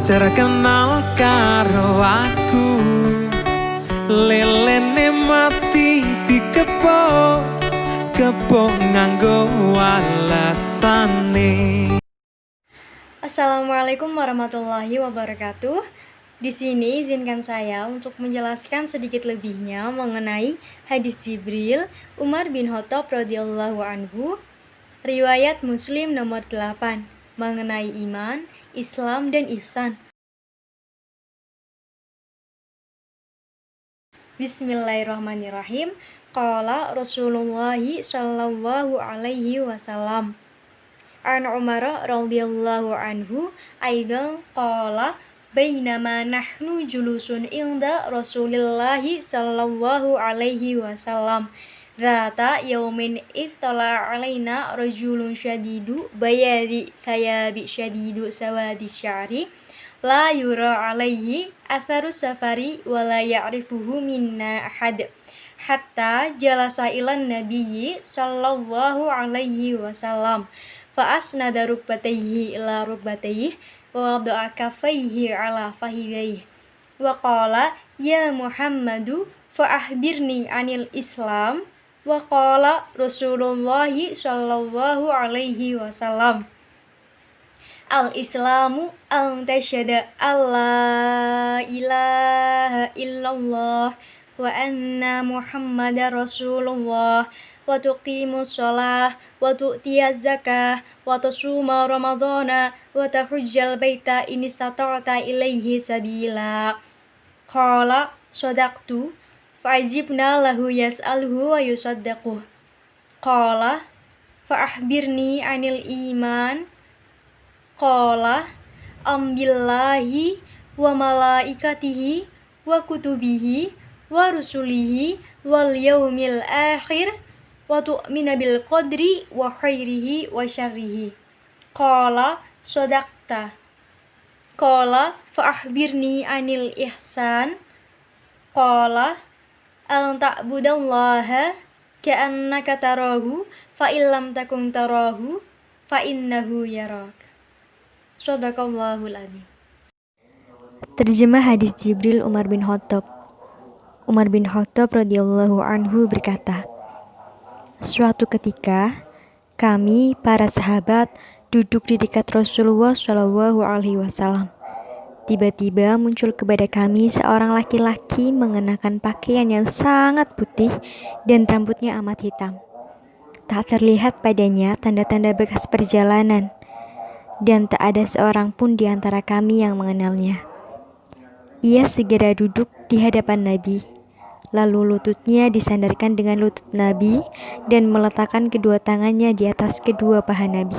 terkenal karo aku, lelene mati dikepo kepo nganggo alasane. Assalamualaikum warahmatullahi wabarakatuh. Di sini izinkan saya untuk menjelaskan sedikit lebihnya mengenai hadis Jibril Umar bin Khattab radhiyallahu anhu, riwayat Muslim nomor 8, mengenai iman, Islam dan ihsan. Bismillahirrahmanirrahim. Qala Rasulullah sallallahu alaihi wasallam an Umar radhiyallahu anhu aidan qala bainama nahnu julusun inda Rasulillahi sallallahu alaihi wasallam zata yaumin ittala alaina rajulun syadidu bayadi thayabi syadidu sawadi sya'ri la yura alaihi atharu safari wa la ya'rifuhu minna ahad hatta jalasa ilan nabiyyi sallallahu alaihi wasallam fa asnada rukbatayhi ila rukbatayhi wa wada'a kaffayhi ala fakhidayhi wa qala ya Muhammadu fa akhbirni anil Islam wa qala Rasulullah sallallahu alaihi wasallam al-Islamu an tasyhada alla ilaha illallah wa anna Muhammadar Rasulullah wa tuqimus shalah wa tu'tiyaz zakah wa tasuma ramadhana wa tahujjal baita in istata'ta ilaihi sabila. Qala shadaqtu fa ajibna lahu yas'aluhu wa yusaddaquh. Qala fa akhbirni anil iman. Qala ambillahi wa malaikatihi wa kutubihi wa rusulihi wal yaumil akhir wa tu'mina bil qadri wa khairihi wa syarrihi. Qala shadaqta. Qala fa akhbirni anil ihsan. Qala an ta'budallaha ka'annaka tarahu fa illam takun tarahu fa innahu yarak. Shadaqallahul adzim. Terjemah hadis Jibril Umar bin Khattab. Umar bin Khattab radhiyallahu anhu berkata, suatu ketika kami para sahabat duduk di dekat Rasulullah Shallallahu alaihi wasallam. Tiba-tiba muncul kepada kami seorang laki-laki mengenakan pakaian yang sangat putih dan rambutnya amat hitam. Tak terlihat padanya tanda-tanda bekas perjalanan, dan tak ada seorang pun di antara kami yang mengenalnya. Ia segera duduk di hadapan Nabi, lalu lututnya disandarkan dengan lutut Nabi dan meletakkan kedua tangannya di atas kedua paha Nabi.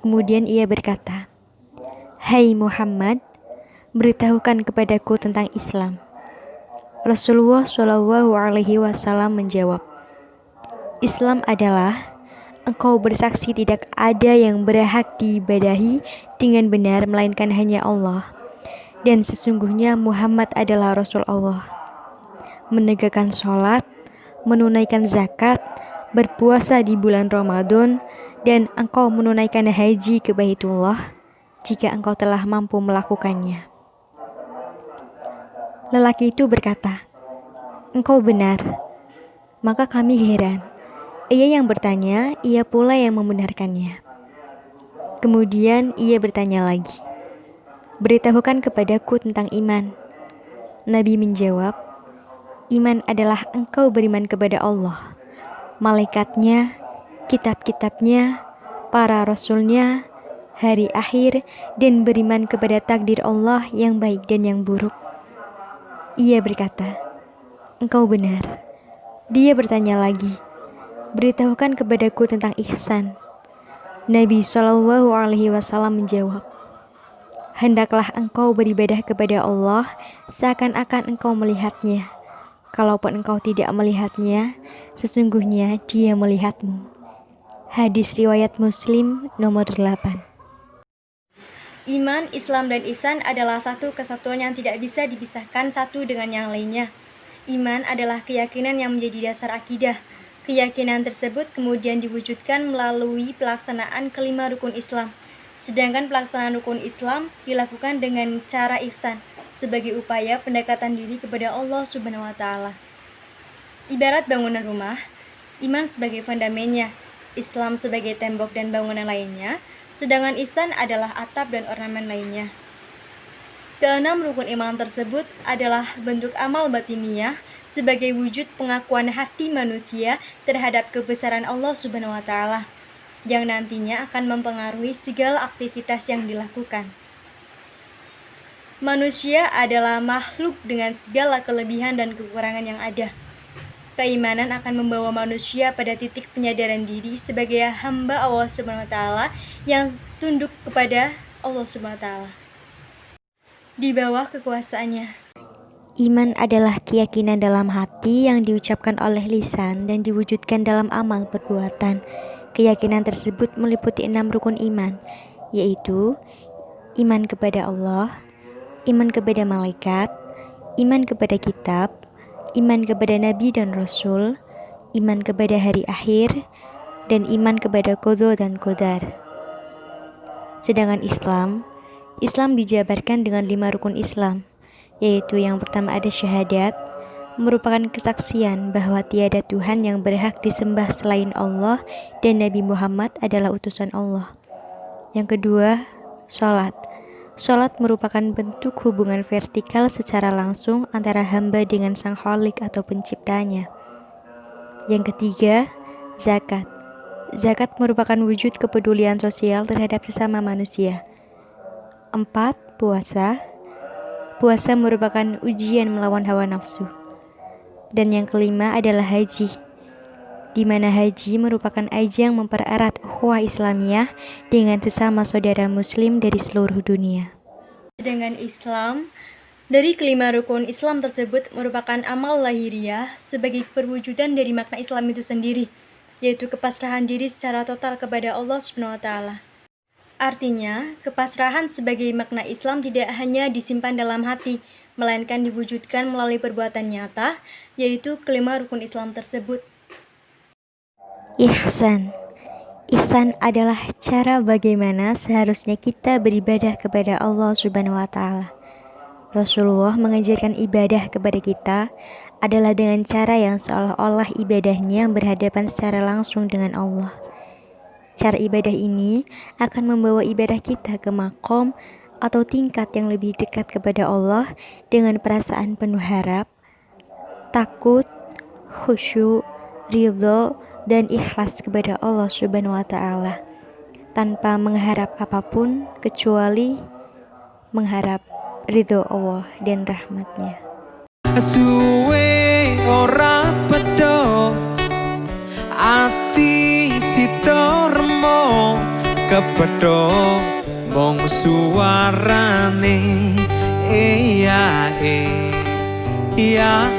Kemudian ia berkata, "Hai Muhammad, beritahukan kepadaku tentang Islam." Rasulullah Shallallahu alaihi wasallam menjawab, "Islam adalah engkau bersaksi tidak ada yang berhak diibadahi dengan benar melainkan hanya Allah, dan sesungguhnya Muhammad adalah Rasul Allah. Menegakkan sholat, menunaikan zakat, berpuasa di bulan Ramadan, dan engkau menunaikan haji ke Baitullah jika engkau telah mampu melakukannya." Lelaki itu berkata, "Engkau benar." Maka kami heran. Ia yang bertanya, ia pula yang membenarkannya. Kemudian ia bertanya lagi, "Beritahukan kepadaku tentang iman." Nabi menjawab, "Iman adalah engkau beriman kepada Allah, malaikatnya, kitab-kitabnya, para rasulnya, hari akhir, dan beriman kepada takdir Allah yang baik dan yang buruk." Ia berkata, "Engkau benar." Dia bertanya lagi, "Beritahukan kepadaku tentang ihsan." Nabi Shallallahu alaihi wasallam menjawab, "Hendaklah engkau beribadah kepada Allah seakan-akan engkau melihatnya. Kalaupun engkau tidak melihatnya, sesungguhnya Dia melihatmu." Hadis riwayat Muslim nomor 8. Iman, Islam, dan ihsan adalah satu kesatuan yang tidak bisa dipisahkan satu dengan yang lainnya. Iman adalah keyakinan yang menjadi dasar akidah. Keyakinan tersebut kemudian diwujudkan melalui pelaksanaan kelima rukun Islam. Sedangkan pelaksanaan rukun Islam dilakukan dengan cara ihsan sebagai upaya pendekatan diri kepada Allah Subhanahu wa taala. Ibarat bangunan rumah, iman sebagai fundamennya, Islam sebagai tembok dan bangunan lainnya, sedangkan ihsan adalah atap dan ornamen lainnya. Keenam rukun iman tersebut adalah bentuk amal batiniah sebagai wujud pengakuan hati manusia terhadap kebesaran Allah Subhanahu wa taala yang nantinya akan mempengaruhi segala aktivitas yang dilakukan. Manusia adalah makhluk dengan segala kelebihan dan kekurangan yang ada. Keimanan akan membawa manusia pada titik penyadaran diri sebagai hamba Allah Subhanahu wa taala yang tunduk kepada Allah Subhanahu wa taala di bawah kekuasaannya. Iman adalah keyakinan dalam hati yang diucapkan oleh lisan dan diwujudkan dalam amal perbuatan. Keyakinan tersebut meliputi 6 rukun iman, yaitu iman kepada Allah, iman kepada malaikat, iman kepada kitab, iman kepada nabi dan rasul, iman kepada hari akhir, dan iman kepada qadha dan qadar. Sedangkan Islam dijabarkan dengan 5 rukun Islam, yaitu yang pertama ada syahadat, merupakan kesaksian bahwa tiada Tuhan yang berhak disembah selain Allah dan Nabi Muhammad adalah utusan Allah. Yang kedua, sholat. Sholat merupakan bentuk hubungan vertikal secara langsung antara hamba dengan Sang Khalik atau penciptanya. Yang ketiga, zakat. Zakat merupakan wujud kepedulian sosial terhadap sesama manusia. 4. Puasa. Puasa merupakan ujian melawan hawa nafsu. Dan yang kelima adalah haji, di mana haji merupakan ajang mempererat ukhuwah Islamiyah dengan sesama saudara muslim dari seluruh dunia. Sedangkan Islam, dari kelima rukun Islam tersebut merupakan amal lahiriah sebagai perwujudan dari makna Islam itu sendiri, yaitu kepasrahan diri secara total kepada Allah Subhanahu wa taala. Artinya, kepasrahan sebagai makna Islam tidak hanya disimpan dalam hati, melainkan diwujudkan melalui perbuatan nyata, yaitu kelima rukun Islam tersebut. Ihsan. Ihsan adalah cara bagaimana seharusnya kita beribadah kepada Allah Subhanahu wa taala. Rasulullah mengajarkan ibadah kepada kita adalah dengan cara yang seolah-olah ibadahnya berhadapan secara langsung dengan Allah. Cara ibadah ini akan membawa ibadah kita ke makom atau tingkat yang lebih dekat kepada Allah dengan perasaan penuh harap, takut, khusyuk, ridho, dan ikhlas kepada Allah Subhanahu wa taala, tanpa mengharap apapun kecuali mengharap ridho Allah dan rahmatnya. Suwe ora pedo ati sito remo kepedho mong suarane iya iya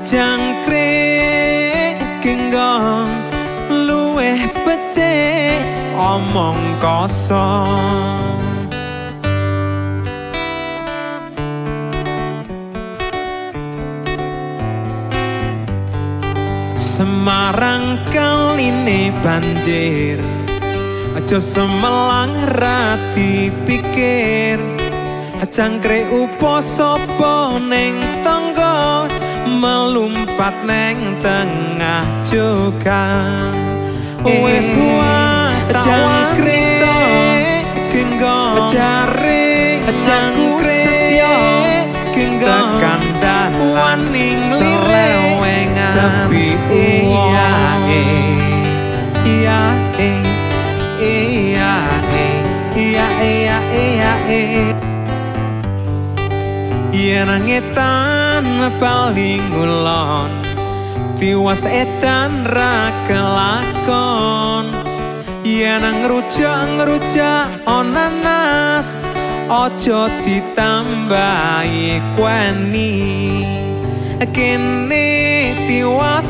jangkrik genggong luweh becik omong kosong. Semarang kaline banjir, aja semelang rati pikir, jangkrik upo sapa ning tangga, melumpat neng tengah jogan. Wes jangkrik genggong jaring jangkrik genggong tekan waning lirewengan sepi yen ngetan paling ngulon tiwas edan ra kelakon, yen ngerujak onanas ojo ditambahi kueni kene tiwas